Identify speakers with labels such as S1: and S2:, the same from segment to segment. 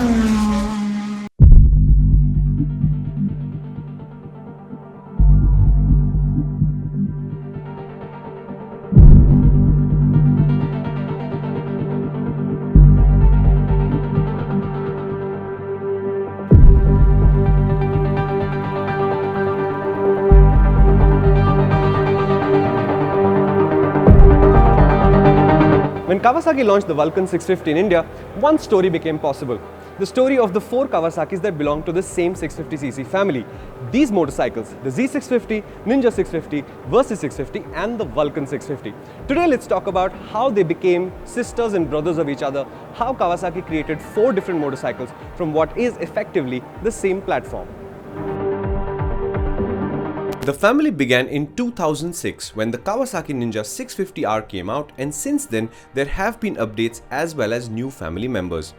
S1: When Kawasaki launched the Vulcan 650 in India, one story became possible. The story of the 4 Kawasaki's that belong to the same 650cc family. These motorcycles, the Z650, Ninja 650, Versys 650 and the Vulcan 650. Today let's talk about how they became sisters and brothers of each other, how Kawasaki created 4 different motorcycles from what is effectively the same platform. The family began in 2006 when the Kawasaki Ninja 650R came out, and since then there have been updates as well as new family members.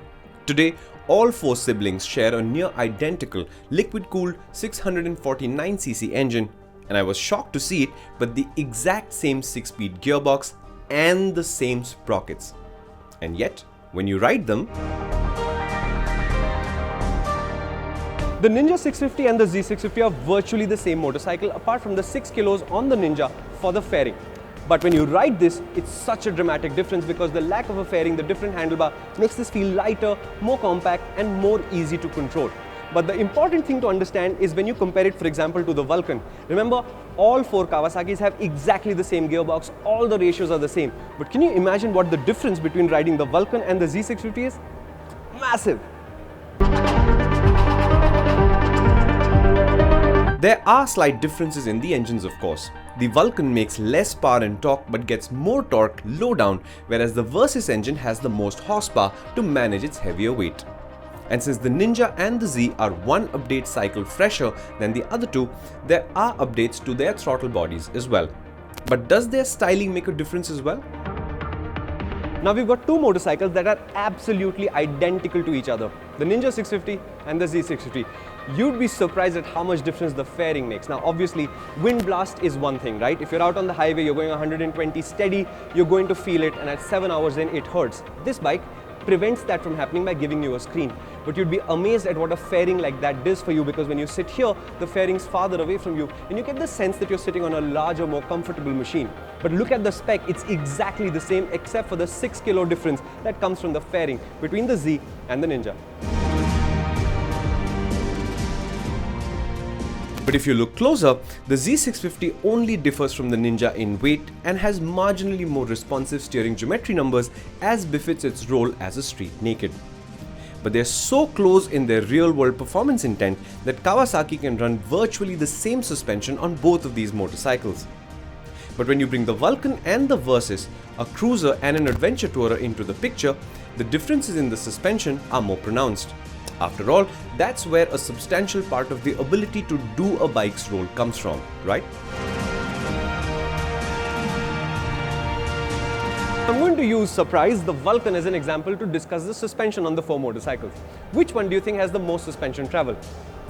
S1: Today, all 4 siblings share a near identical liquid-cooled 649cc engine, and I was shocked to see it, but the exact same 6-speed gearbox and the same sprockets. And yet, when you ride them, the Ninja 650 and the Z650 are virtually the same motorcycle apart from the 6 kilos on the Ninja for the fairing. But when you ride this, it's such a dramatic difference because the lack of a fairing, the different handlebar, makes this feel lighter, more compact and more easy to control. But the important thing to understand is when you compare it, for example, to the Vulcan. Remember, all 4 Kawasaki's have exactly the same gearbox, all the ratios are the same. But can you imagine what the difference between riding the Vulcan and the Z650 is? Massive! There are slight differences in the engines, of course. The Vulcan makes less power and torque but gets more torque low down, whereas the Versys engine has the most horsepower to manage its heavier weight. And since the Ninja and the Z are one update cycle fresher than the other two, there are updates to their throttle bodies as well. But does their styling make a difference as well? Now we've got 2 motorcycles that are absolutely identical to each other, the Ninja 650 and the Z650. You'd be surprised at how much difference the fairing makes. Now obviously, wind blast is one thing, right? If you're out on the highway, you're going 120 steady, you're going to feel it, and at 7 hours in, it hurts. This bike prevents that from happening by giving you a screen. But you'd be amazed at what a fairing like that does for you, because when you sit here, the fairing's farther away from you and you get the sense that you're sitting on a larger, more comfortable machine. But look at the spec, it's exactly the same except for the 6 kilo difference that comes from the fairing between the Z and the Ninja. But if you look closer, the Z650 only differs from the Ninja in weight and has marginally more responsive steering geometry numbers as befits its role as a street naked. But they're so close in their real-world performance intent that Kawasaki can run virtually the same suspension on both of these motorcycles. But when you bring the Vulcan and the Versys, a cruiser and an adventure tourer into the picture, the differences in the suspension are more pronounced. After all, that's where a substantial part of the ability to do a bike's role comes from, right? I'm going to use Surprise, the Vulcan, as an example to discuss the suspension on the 4 motorcycles. Which one do you think has the most suspension travel?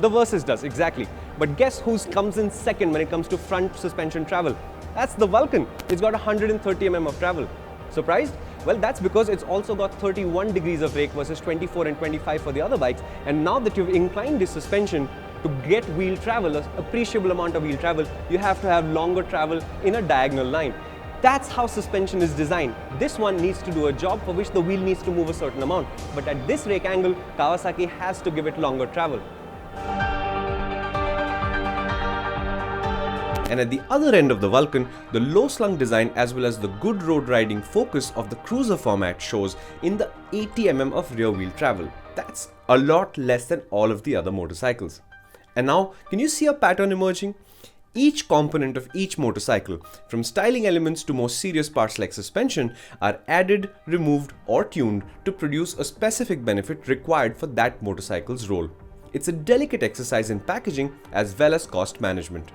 S1: The Versys does, exactly. But guess who comes in second when it comes to front suspension travel? That's the Vulcan. It's got 130 mm of travel. Surprised? Well, that's because it's also got 31 degrees of rake versus 24 and 25 for the other bikes. And now that you've inclined this suspension to get wheel travel, an appreciable amount of wheel travel, you have to have longer travel in a diagonal line. That's how suspension is designed. This one needs to do a job for which the wheel needs to move a certain amount. But at this rake angle, Kawasaki has to give it longer travel. And at the other end of the Vulcan, the low-slung design as well as the good road riding focus of the cruiser format shows in the 80 mm of rear wheel travel. That's a lot less than all of the other motorcycles. And now, can you see a pattern emerging? Each component of each motorcycle, from styling elements to more serious parts like suspension, are added, removed or tuned to produce a specific benefit required for that motorcycle's role. It's a delicate exercise in packaging as well as cost management.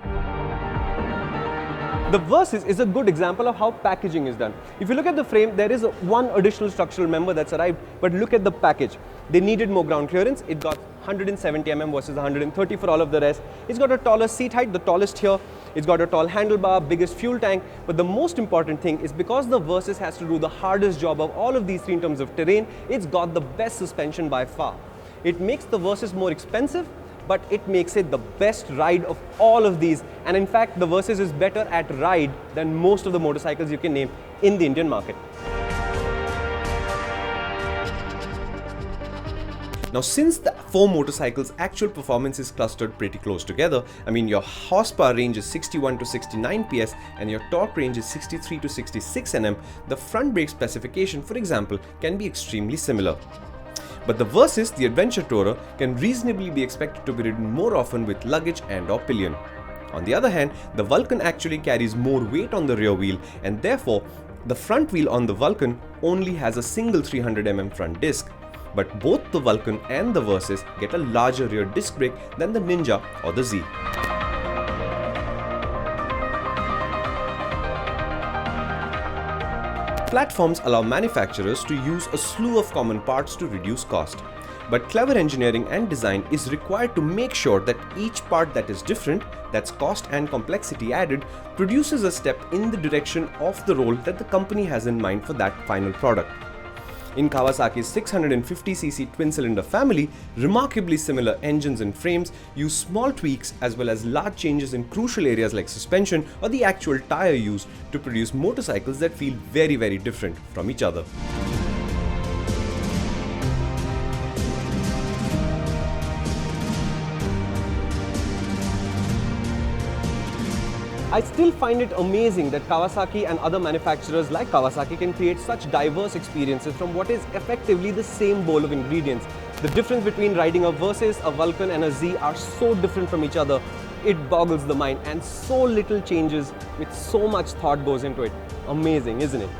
S1: The Versys is a good example of how packaging is done. If you look at the frame, there is one additional structural member that's arrived, but look at the package. They needed more ground clearance. It got 170 mm versus 130 for all of the rest. It's got a taller seat height, the tallest here. It's got a tall handlebar, biggest fuel tank. But the most important thing is because the Versys has to do the hardest job of all of these 3 in terms of terrain, it's got the best suspension by far. It makes the Versys more expensive, but it makes it the best ride of all of these. And in fact, the Versys is better at ride than most of the motorcycles you can name in the Indian market. Now, since the four motorcycles' actual performance is clustered pretty close together, I mean your horsepower range is 61 to 69 PS and your torque range is 63 to 66 Nm, the front brake specification, for example, can be extremely similar. But the Versys, the adventure tourer, can reasonably be expected to be ridden more often with luggage and/or pillion. On the other hand, the Vulcan actually carries more weight on the rear wheel, and therefore, the front wheel on the Vulcan only has a single 300 mm front disc. But both the Vulcan and the Versys get a larger rear disc brake than the Ninja or the Z. Platforms allow manufacturers to use a slew of common parts to reduce cost. But clever engineering and design is required to make sure that each part that is different, that's cost and complexity added, produces a step in the direction of the role that the company has in mind for that final product. In Kawasaki's 650cc twin-cylinder family, remarkably similar engines and frames use small tweaks as well as large changes in crucial areas like suspension or the actual tire use to produce motorcycles that feel very, very different from each other. I still find it amazing that Kawasaki and other manufacturers like Kawasaki can create such diverse experiences from what is effectively the same bowl of ingredients. The difference between riding a Versys, a Vulcan and a Z are so different from each other, it boggles the mind, and so little changes with so much thought goes into it. Amazing, isn't it?